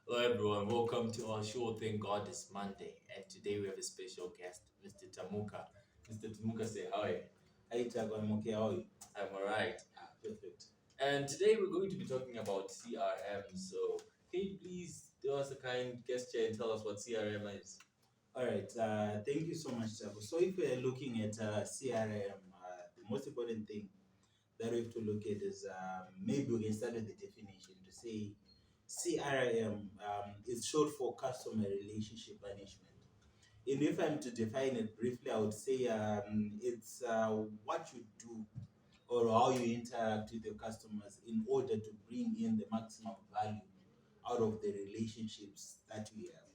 Hello, everyone. Welcome to our show. Thank God it's Monday, and today we have a special guest, Mr. Tamuka. Mr. Tamuka, say hi. Hi, Tago. I'm okay. How are you? I'm alright. Perfect. And today we're going to be talking about CRM. So, can you please do us a kind gesture and tell us what CRM is? All right. Thank you so much, Tago. So, if we're looking at CRM, the most important thing that we have to look at is maybe we can start with the definition to say CRM is short for customer relationship management. And if I'm to define it briefly, I would say it's what you do or how you interact with your customers in order to bring in the maximum value out of the relationships that we have,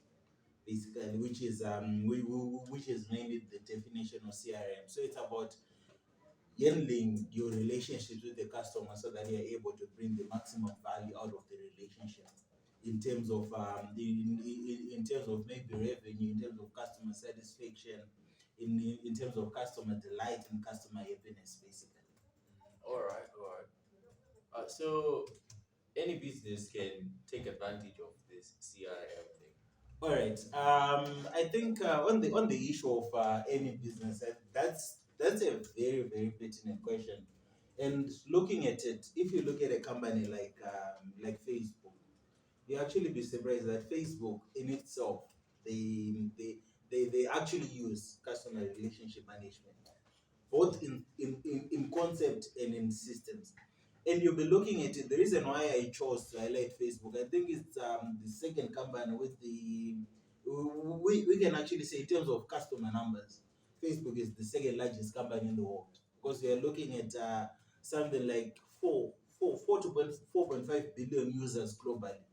basically, which is mainly the definition of CRM. So it's about handling your relationships with the customer so that you're able to bring the maximum value out of the relationship in terms of in terms of maybe revenue, in terms of customer satisfaction, in terms of customer delight and customer happiness, basically. All right. So, any business can take advantage of this CRM thing. All right. I think on the issue of any business, that's a very pertinent question. And looking at it, if you look at a company like Facebook, you actually be surprised that Facebook in itself, they they they actually use customer relationship management both in concept and in systems. And you'll be looking at it. The reason why I chose to highlight Facebook, I think it's the second company with we can actually say in terms of customer numbers, Facebook is the second largest company in the world because we are looking at something like 4.5 billion users globally,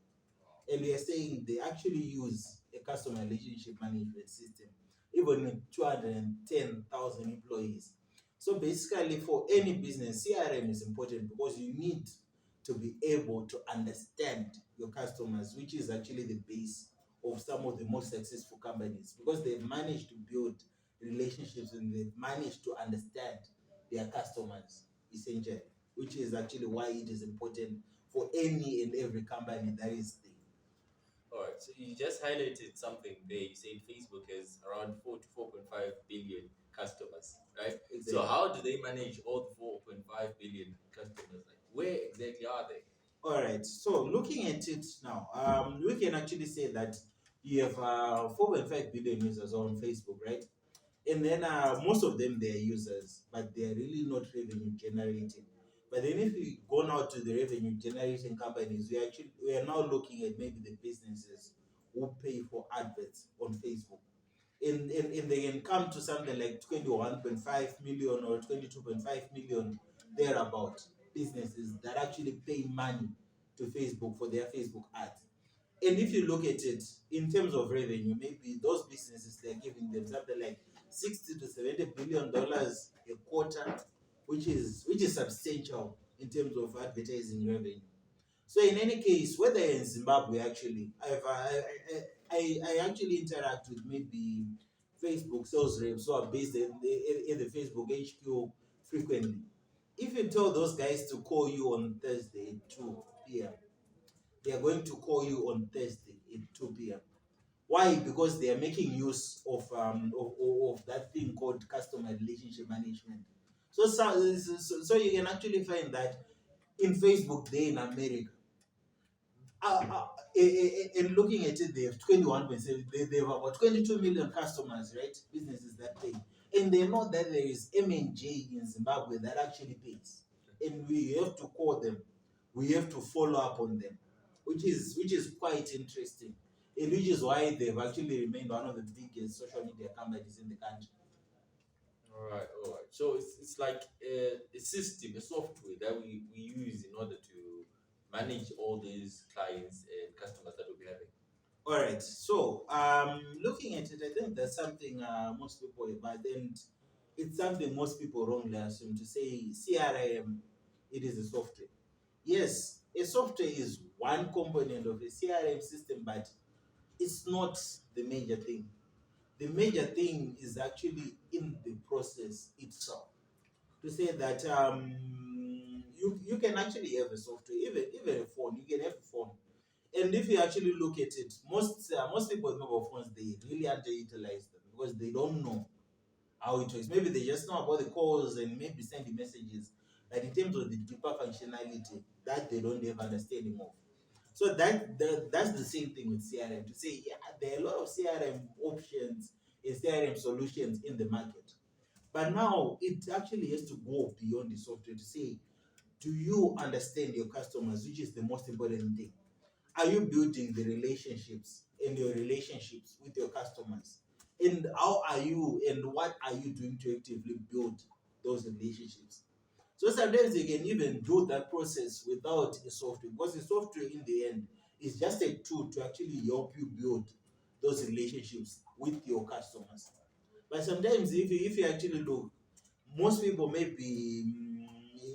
and we are saying they actually use a customer relationship management system, even with 210,000 employees. So basically, for any business, CRM is important because you need to be able to understand your customers, which is actually the base of some of the most successful companies because they've managed to build relationships and they've managed to understand their customers essentially, which is actually why it is important for any and every company that is there. All right, so you just highlighted something there. You said Facebook has around 4 to 4.5 billion customers, right? So Exactly. how do they manage all the 4.5 billion customers? Like, where exactly are they? All right. So looking at it now, we can actually say that you have 4.5 billion users on Facebook, right? And then most of them they are users, but they are really not revenue generating. But then if we go now to the revenue generating companies, we are now looking at maybe the businesses who pay for adverts on Facebook. And they can come to something like 21.5 million or 22.5 million thereabout businesses that actually pay money to Facebook for their Facebook ads. And if you look at it in terms of revenue, maybe those businesses they're giving them something like 60 to 70 billion dollars a quarter, which is substantial in terms of advertising revenue. So in any case, whether in Zimbabwe, actually, I actually interact with maybe Facebook sales reps who are based in the Facebook HQ frequently. If you tell those guys to call you on Thursday at 2 p.m., they are going to call you on Thursday at 2 p.m. Why? Because they are making use of that thing called customer relationship management. So you can actually find that in Facebook, they in America, in looking at it, they have 21.7, they have about 22 million customers, right? Businesses that pay. And they know that there is M&J in Zimbabwe that actually pays. And we have to call them. We have to follow up on them, which is quite interesting. And which is why they've actually remained one of the biggest social media companies in the country. All right. So it's like a system, a software that we use in order to manage all these clients and customers that we'll be having. All right. So, looking at it, I think that's something most people, but then it's something most people wrongly assume to say CRM. It is a software. Yes, a software is one component of a CRM system, but it's not the major thing. The major thing is actually in the process itself. To say that you can actually have a software, even a phone. You can have a phone, And if you actually look at it, most people with mobile phones, they really underutilize them because they don't know how it works. Maybe they just know about the calls and maybe sending messages, but in terms of the deeper functionality, that they don't have understanding of. So that's the same thing with CRM. To say, yeah, there are a lot of CRM options and CRM solutions in the market, but now it actually has to go beyond the software to say, do you understand your customers, which is the most important thing? Are you building the relationships and your relationships with your customers? And how are you and what are you doing to actively build those relationships? So sometimes you can even do that process without a software, because the software in the end is just a tool to actually help you build those relationships with your customers. But sometimes if you actually look, most people maybe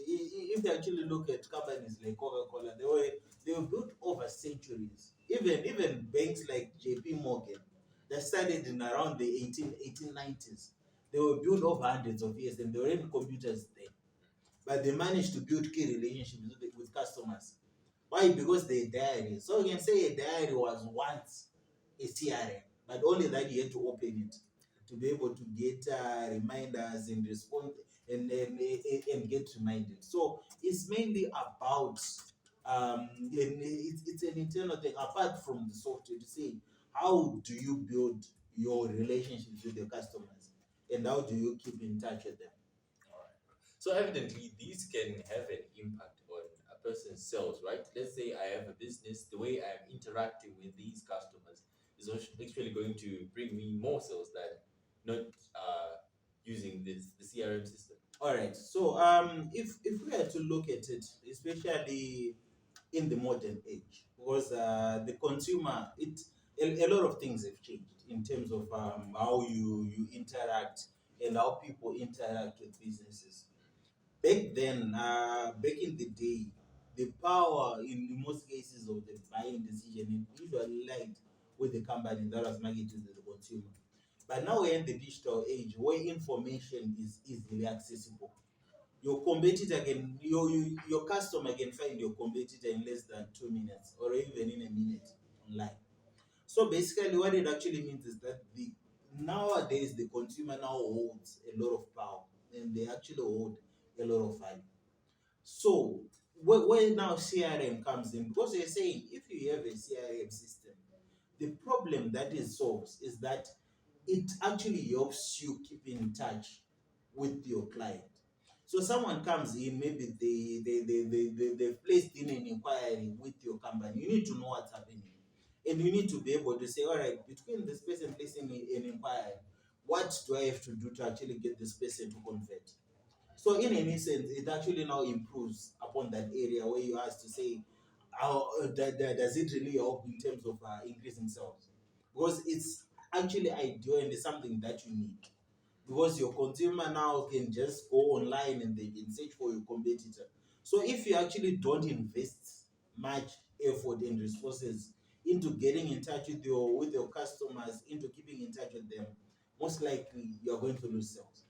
if you actually look at companies like Coca-Cola, they were built over centuries. Even banks like JP Morgan that started in around the 1890s, they were built over hundreds of years and they were in computers then. But they managed to build key relationships with customers. Why? Because they diary. So you can say a diary was once a CRM, but only that you had to open it to be able to get reminders and respond and get reminded. So it's mainly about and it's an internal thing apart from the software to say, how do you build your relationships with your customers and how do you keep in touch with them? All right. So evidently, these can have an impact on a person's sales, right? Let's say I have a business. The way I'm interacting with these customers is actually going to bring me more sales than not using the CRM system. All right. So if we are to look at it, especially in the modern age, because the consumer, a lot of things have changed in terms of how you interact and how people interact with businesses. Back then, back in the day, the power in most cases of the buying decision it usually lied with the company that was marketed to the consumer. But now we're in the digital age where information is easily accessible. Your competitor can your customer can find your competitor in less than 2 minutes or even in a minute online. So basically what it actually means is that the nowadays the consumer now holds a lot of power and they actually hold a lot of value. So where now CRM comes in, because you're saying if you have a CRM system, the problem that it solves is that it actually helps you keep in touch with your client. So someone comes in, maybe they've placed in an inquiry with your company. You need to know what's happening. And you need to be able to say, all right, between this person placing an inquiry, what do I have to do to actually get this person to convert? So in any sense, it actually now improves upon that area where you ask to say, how does it really help in terms of increasing sales? Because it's actually ideal and it's something that you need. Because your consumer now can just go online and they can search for your competitor. So if you actually don't invest much effort and resources into getting in touch with your customers, into keeping in touch with them, most likely you're going to lose sales.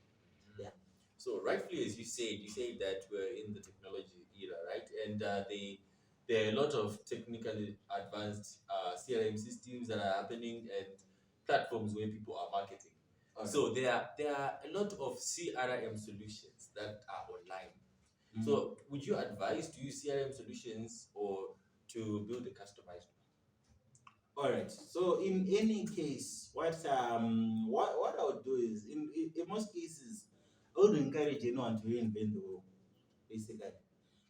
Yeah. So rightfully, as you said that we're in the technology era, right? And there are a lot of technically advanced CRM systems that are happening and platforms where people are marketing. Okay. So there are a lot of CRM solutions that are online. Mhm. So would you advise to use CRM solutions or to build a customized one? All right. So in any case, what I would do is in most cases, I would encourage anyone to reinvent the wheel, basically.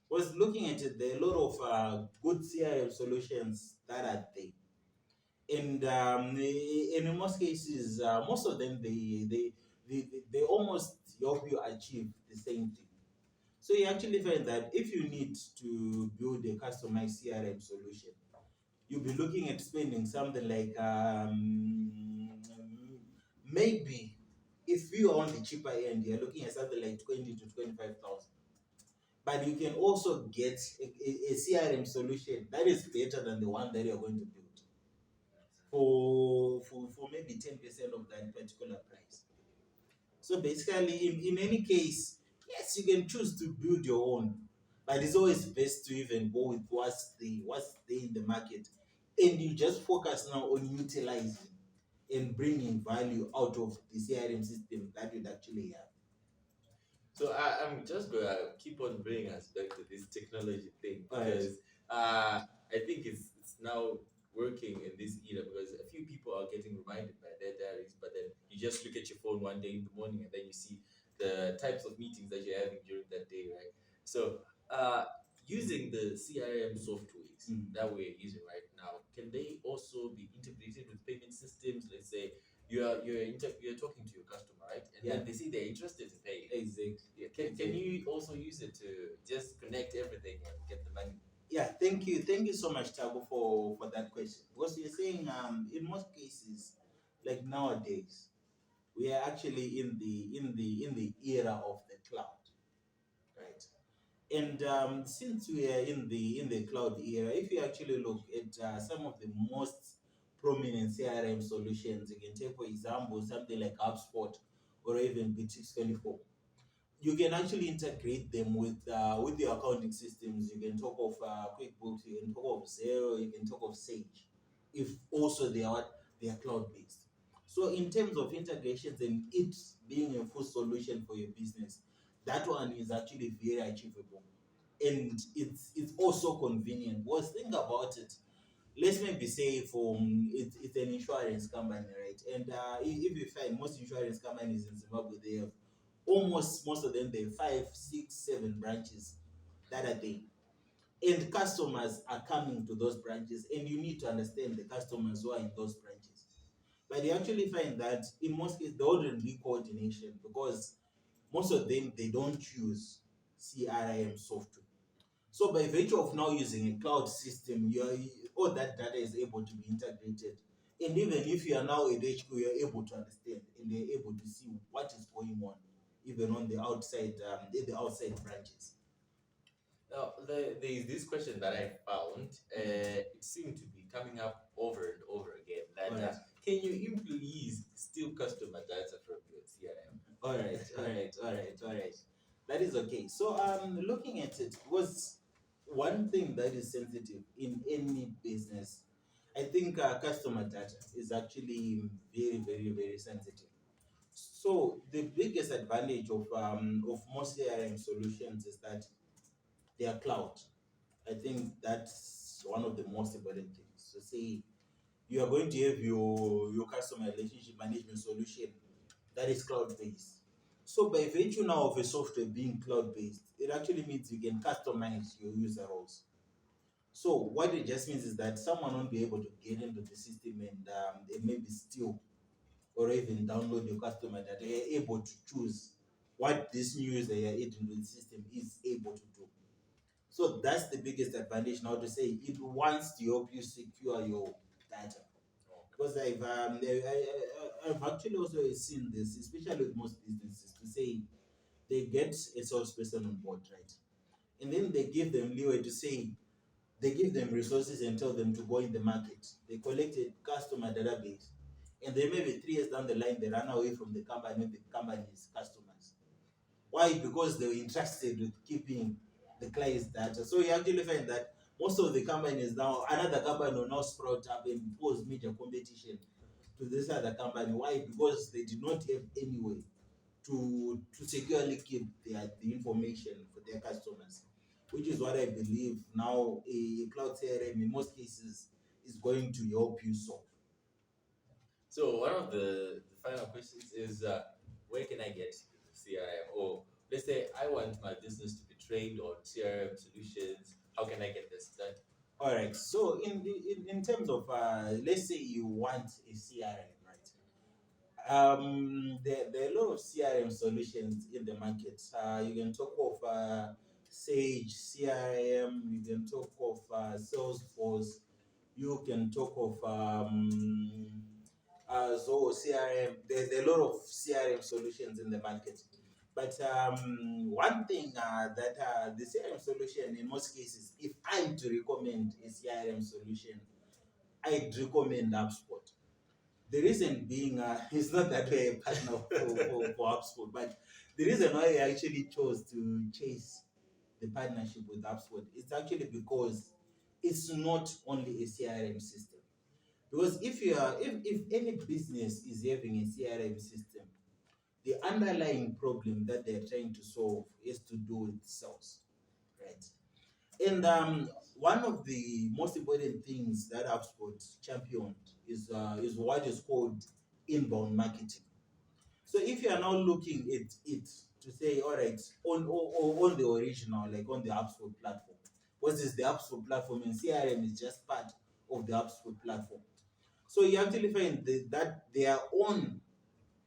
Was looking at it, there are a lot of good CRM solutions that are there, and in most cases, most of them they almost help you achieve the same thing. So you actually find that if you need to build a customized CRM solution, you'll be looking at spending something like maybe if you are on the cheaper end, you're looking at something like 20 to 25,000. But you can also get a CRM solution that is better than the one that you're going to build for maybe 10% of that particular price. So basically, in any case, yes, you can choose to build your own, but it's always best to even go with what's there in the market and you just focus now on utilizing and bringing value out of the CRM system that you'd actually have. So I'm just gonna keep on bringing us back to this technology thing All right. because I think it's now working in this era because a few people are getting reminded by their diaries, but then you just look at your phone one day in the morning and then you see the types of meetings that you're having during that day, right? So using the CRM softwares that we're using right now, can they also be integrated with payment systems? Let's say you're talking to your customer, right? And Yeah. then they see they're interested in paying. Exactly. Yeah, can you also use it to just connect everything and get the money? Yeah, thank you so much, Tabo, for that question. Because you're saying, in most cases, like nowadays, we are actually in the era of the cloud, right? And since we are in the cloud era, if you actually look at some of the most prominent CRM solutions, you can take for example something like HubSpot or even B624. You can actually integrate them with the accounting systems. You can talk of QuickBooks, you can talk of Zero, you can talk of Sage, if also they are cloud based. So in terms of integrations and it being a full solution for your business, that one is actually very achievable, and it's also convenient. Because think about it, let's maybe say for it's an insurance company, right? And if you find most insurance companies in Zimbabwe, they have almost most of them, they have 5, 6, 7 branches that are there, and customers are coming to those branches, and you need to understand the customers who are in those branches. But you actually find that in most cases there wouldn't be coordination because most of them, they don't use CRM software. So by virtue of now using a cloud system, all that data is able to be integrated. And even if you are now at HQ, you're able to understand and you're able to see what is going on, even on the outside branches. Now, there is this question that I found. It seemed to be coming up over and over again. That All right. can your employees steal customer data from your CRM? All right, all right. That is okay. So, looking at it, was one thing that is sensitive in any business. I think customer data is actually very, very, very sensitive. So, the biggest advantage of most CRM solutions is that they are cloud. I think that's one of the most important things. So, say you are going to have your customer relationship management solution that is cloud based. So by virtue now of a software being cloud based, it actually means you can customize your user roles. So what it just means is that someone won't be able to get into the system and maybe steal or even download your customer data. They are able to choose what this new user you're adding to the system is able to do. So that's the biggest advantage now, to say it wants to help you secure your data. Because I've actually also seen this, especially with most businesses, to say they get a salesperson on board, right? And then they give them leeway to say, they give them resources and tell them to go in the market. They collect a customer database. And then maybe 3 years down the line, they run away from the company, the company's customers. Why? Because they were interested with keeping the client's data. So you actually find that most of the companies now, another company will now sprout up and pose major competition to this other company. Why? Because they did not have any way to securely keep the information for their customers, which is what I believe now a cloud CRM in most cases is going to help you solve. So one of the final questions is where can I get the CRM? Or let's say I want my business to be trained on CRM solutions. How can I get this done? All right. So in terms of let's say you want a CRM, right? There are a lot of CRM solutions in the market. You can talk of Sage CRM. You can talk of Salesforce. You can talk of Zoho CRM. There are a lot of CRM solutions in the market. But one thing that the CRM solution, in most cases, if I'm to recommend a CRM solution, I'd recommend HubSpot. The reason being, it's not that we're a partner for HubSpot, but the reason why I actually chose to chase the partnership with HubSpot is actually because it's not only a CRM system. Because if any business is having a CRM system, the underlying problem that they're trying to solve is to do with sales, right? And one of the most important things that HubSpot championed is what is called inbound marketing. So if you are now looking at it to say, all right, on the original, like on the HubSpot platform, what is the HubSpot platform, and CRM is just part of the HubSpot platform. So you actually find that their own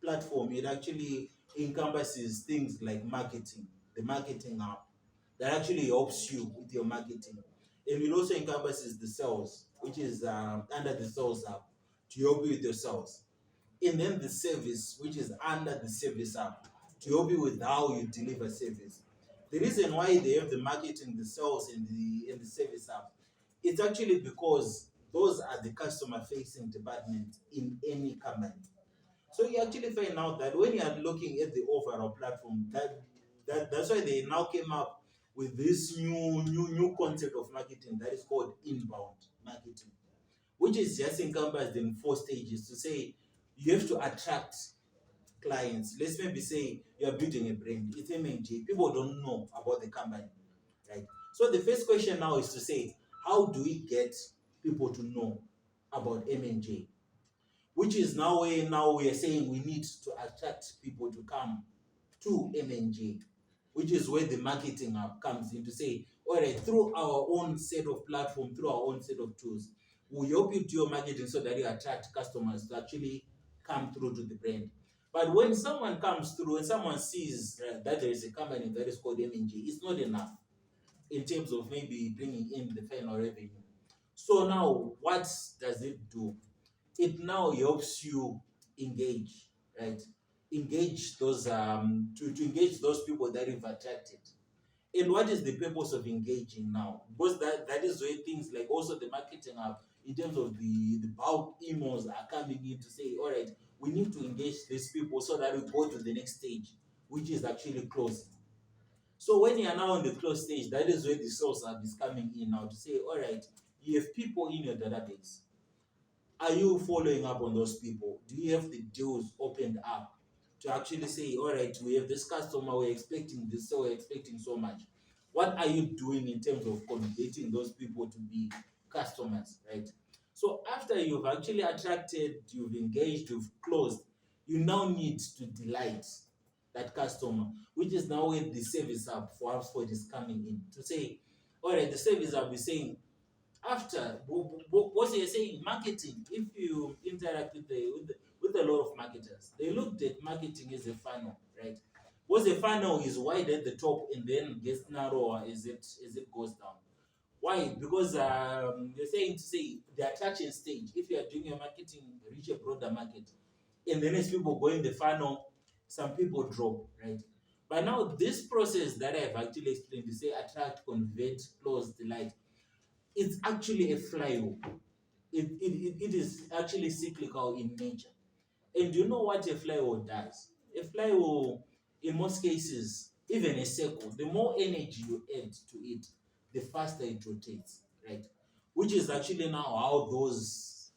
platform, it actually encompasses things like marketing, the marketing app that actually helps you with your marketing. And it also encompasses the sales, which is under the sales app to help you with your sales. And then the service, which is under the service app to help you with how you deliver service. The reason why they have the marketing, the sales, and the service app, it's actually because those are the customer facing departments in any company. So you actually find out that when you are looking at the overall platform, that's why they now came up with this new concept of marketing that is called inbound marketing, which is just encompassed in 4 stages to say you have to attract clients. Let's maybe say you are building a brand, it's M&J, people don't know about the company, right? So the first question now is to say, how do we get people to know about M&J? Which is now we are saying we need to attract people to come to M&J, which is where the marketing app comes in to say, all right, through our own set of platform, through our own set of tools, we help you do your marketing so that you attract customers to actually come through to the brand. But when someone comes through and someone sees that there is a company that is called M&J, it's not enough in terms of maybe bringing in the final revenue. So now, what does it do? It now helps you engage, right? Engage those to engage those people that you've attracted. And what is the purpose of engaging now? Because that is where things like also the marketing app, in terms of the bulk emails are coming in to say, all right, we need to engage these people so that we go to the next stage, which is actually closing. So when you are now on the close stage, that is where the source app is coming in now to say, all right, you have people in your database. Are you following up on those people? Do you have the deals opened up to actually say, all right, we have this customer, we're expecting this, so we're expecting so much. What are you doing in terms of converting those people to be customers, right? So after you've actually attracted, you've engaged, you've closed, you now need to delight that customer, which is now where the service app for HubSpot is coming in to say, all right, the service app is saying, after what you're saying, marketing, if you interact with a lot of marketers, they looked at marketing as a funnel, right? Because a funnel is wide at the top and then gets narrower as it goes down. Why? Because you're saying to say the attraction stage, if you are doing your marketing, reach a broader market, and then as people go in the funnel, some people drop, right? But now this process that I've actually explained, to say attract, convert, close, delight, it's actually a flywheel. It is actually cyclical in nature. And do you know what a flywheel does? A flywheel, in most cases, even a circle, the more energy you add to it, the faster it rotates, right? Which is actually now how those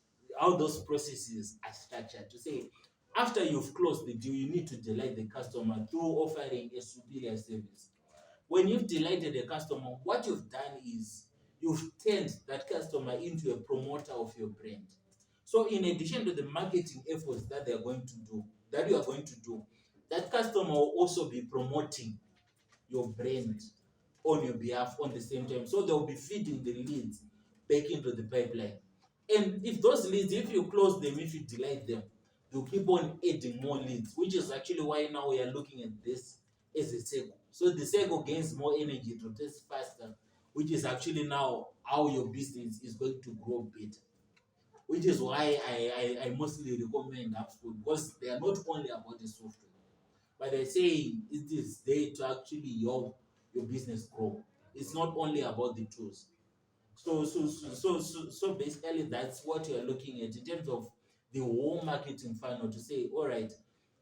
processes are structured. To say, after you've closed the deal, you need to delight the customer through offering a superior service. When you've delighted a customer, what you've done is you've turned that customer into a promoter of your brand. So in addition to the marketing efforts that they are going to do, that you are going to do, that customer will also be promoting your brand on your behalf on the same time. So they'll be feeding the leads back into the pipeline. And if those leads, if you close them, if you delight them, they'll keep on adding more leads, which is actually why now we are looking at this as a circle. So the circle gains more energy, to test faster, which is actually now how your business is going to grow better. Which is why I mostly recommend HubSpot, because they are not only about the software, but I say it is there to actually help your business grow. It's not only about the tools. So basically, that's what you are looking at in terms of the whole marketing funnel to say, all right,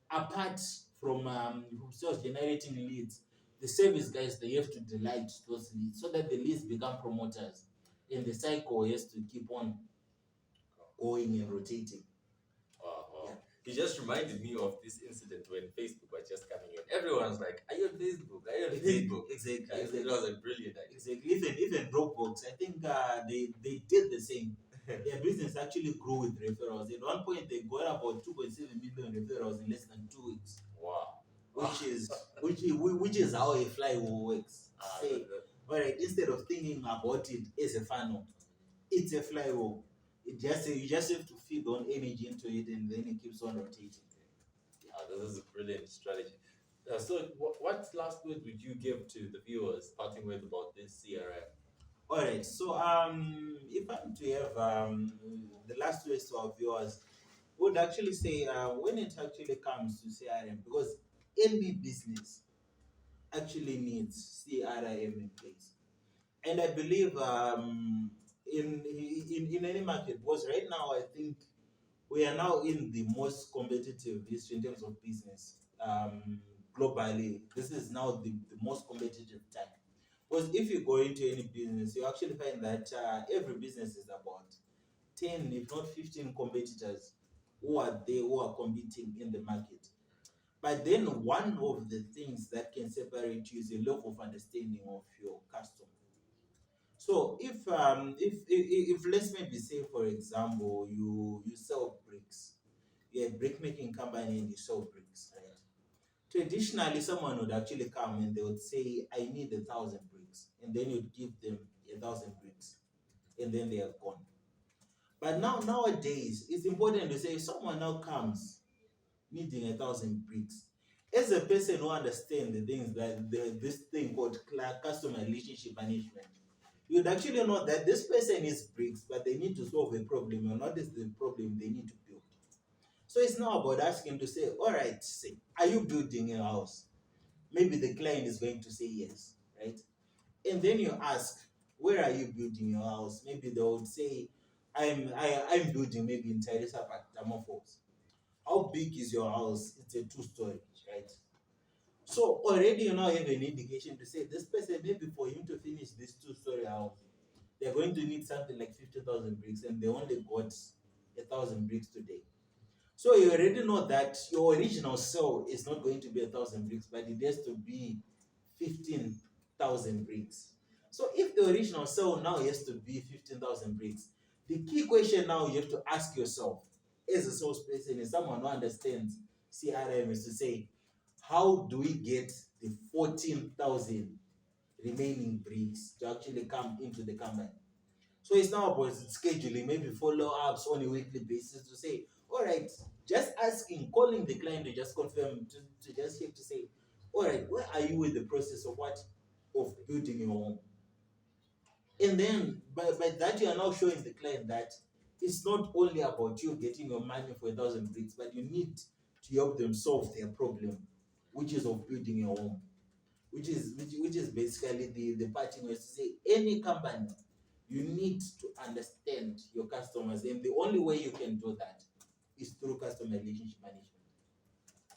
apart from sales generating leads, the service guys, they have to delight those leads so that the leads become promoters. and the cycle has to keep on going and rotating. Wow, wow. Yeah. He just reminded me of this incident when Facebook was just coming in. Everyone's like, "Are you on Facebook? Are you on Facebook?" Exactly. It was a brilliant idea. Exactly. Even Dropbox, I think they did the same. Their business actually grew with referrals. At one point, they got about 2.7 million referrals in less than 2 weeks, Wow. which is how a flywheel works. Say, That- all right, instead of thinking about it as a funnel, it's a flywheel. You just have to feed on energy into it, and then it keeps on rotating. this is a brilliant strategy. So, what last word would you give to the viewers, parting with about this CRM? All right. So if I'm to have the last words to our viewers, would actually say when it actually comes to CRM, because any business actually needs CRM in place, and I believe in any market, because right now I think we are now in the most competitive history in terms of business globally. This is now the most competitive time. Because if you go into any business, you actually find that every business is about 10, if not 15 competitors who are competing in the market. But then one of the things that can separate you is a level of understanding of your customer. So if let's maybe say for example you sell bricks, you're a brick making company and you sell bricks, right? Traditionally, someone would actually come and they would say, "I need 1,000 bricks," and then you'd give them 1,000 bricks, and then they are gone. But nowadays, it's important to say if someone now comes needing 1,000 bricks. As a person who understands the things that this thing called customer relationship management, you'd actually know that this person is bricks, but they need to solve a problem, or not is the problem they need to build. So it's not about asking to say, all right, say, are you building a house? Maybe the client is going to say yes, right? And then you ask, where are you building your house? Maybe they would say, I'm building maybe in Teresa Park, Tamafos. How big is your house? It's a two-story, right? So already you now have an indication to say this person, maybe for him to finish this two-story house, they're going to need something like 50,000 bricks, and they only got 1,000 bricks today. So you already know that your original sell is not going to be 1,000 bricks, but it has to be 15,000 bricks. So if the original sell now has to be 15,000 bricks, the key question now you have to ask yourself as a salesperson, is someone who understands CRM, is to say, how do we get the 14,000 remaining bricks to actually come into the company? So it's now about scheduling, maybe follow-ups on a weekly basis to say, all right, just asking, calling the client to just confirm, to just have to say, all right, where are you with the process of what? Of building your home. And then by that, you are now showing the client that it's not only about you getting your money for 1,000 bricks, but you need to help them solve their problem, which is of building your home, which is basically the parting was to say any company, you need to understand your customers, and the only way you can do that is through customer relationship management,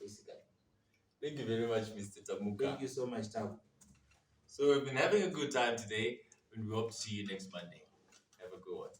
basically. Thank you very much, Mr. Tamuka. Thank you so much, Tabu. So, we've been having a good time today, and we hope to see you next Monday. Have a good one.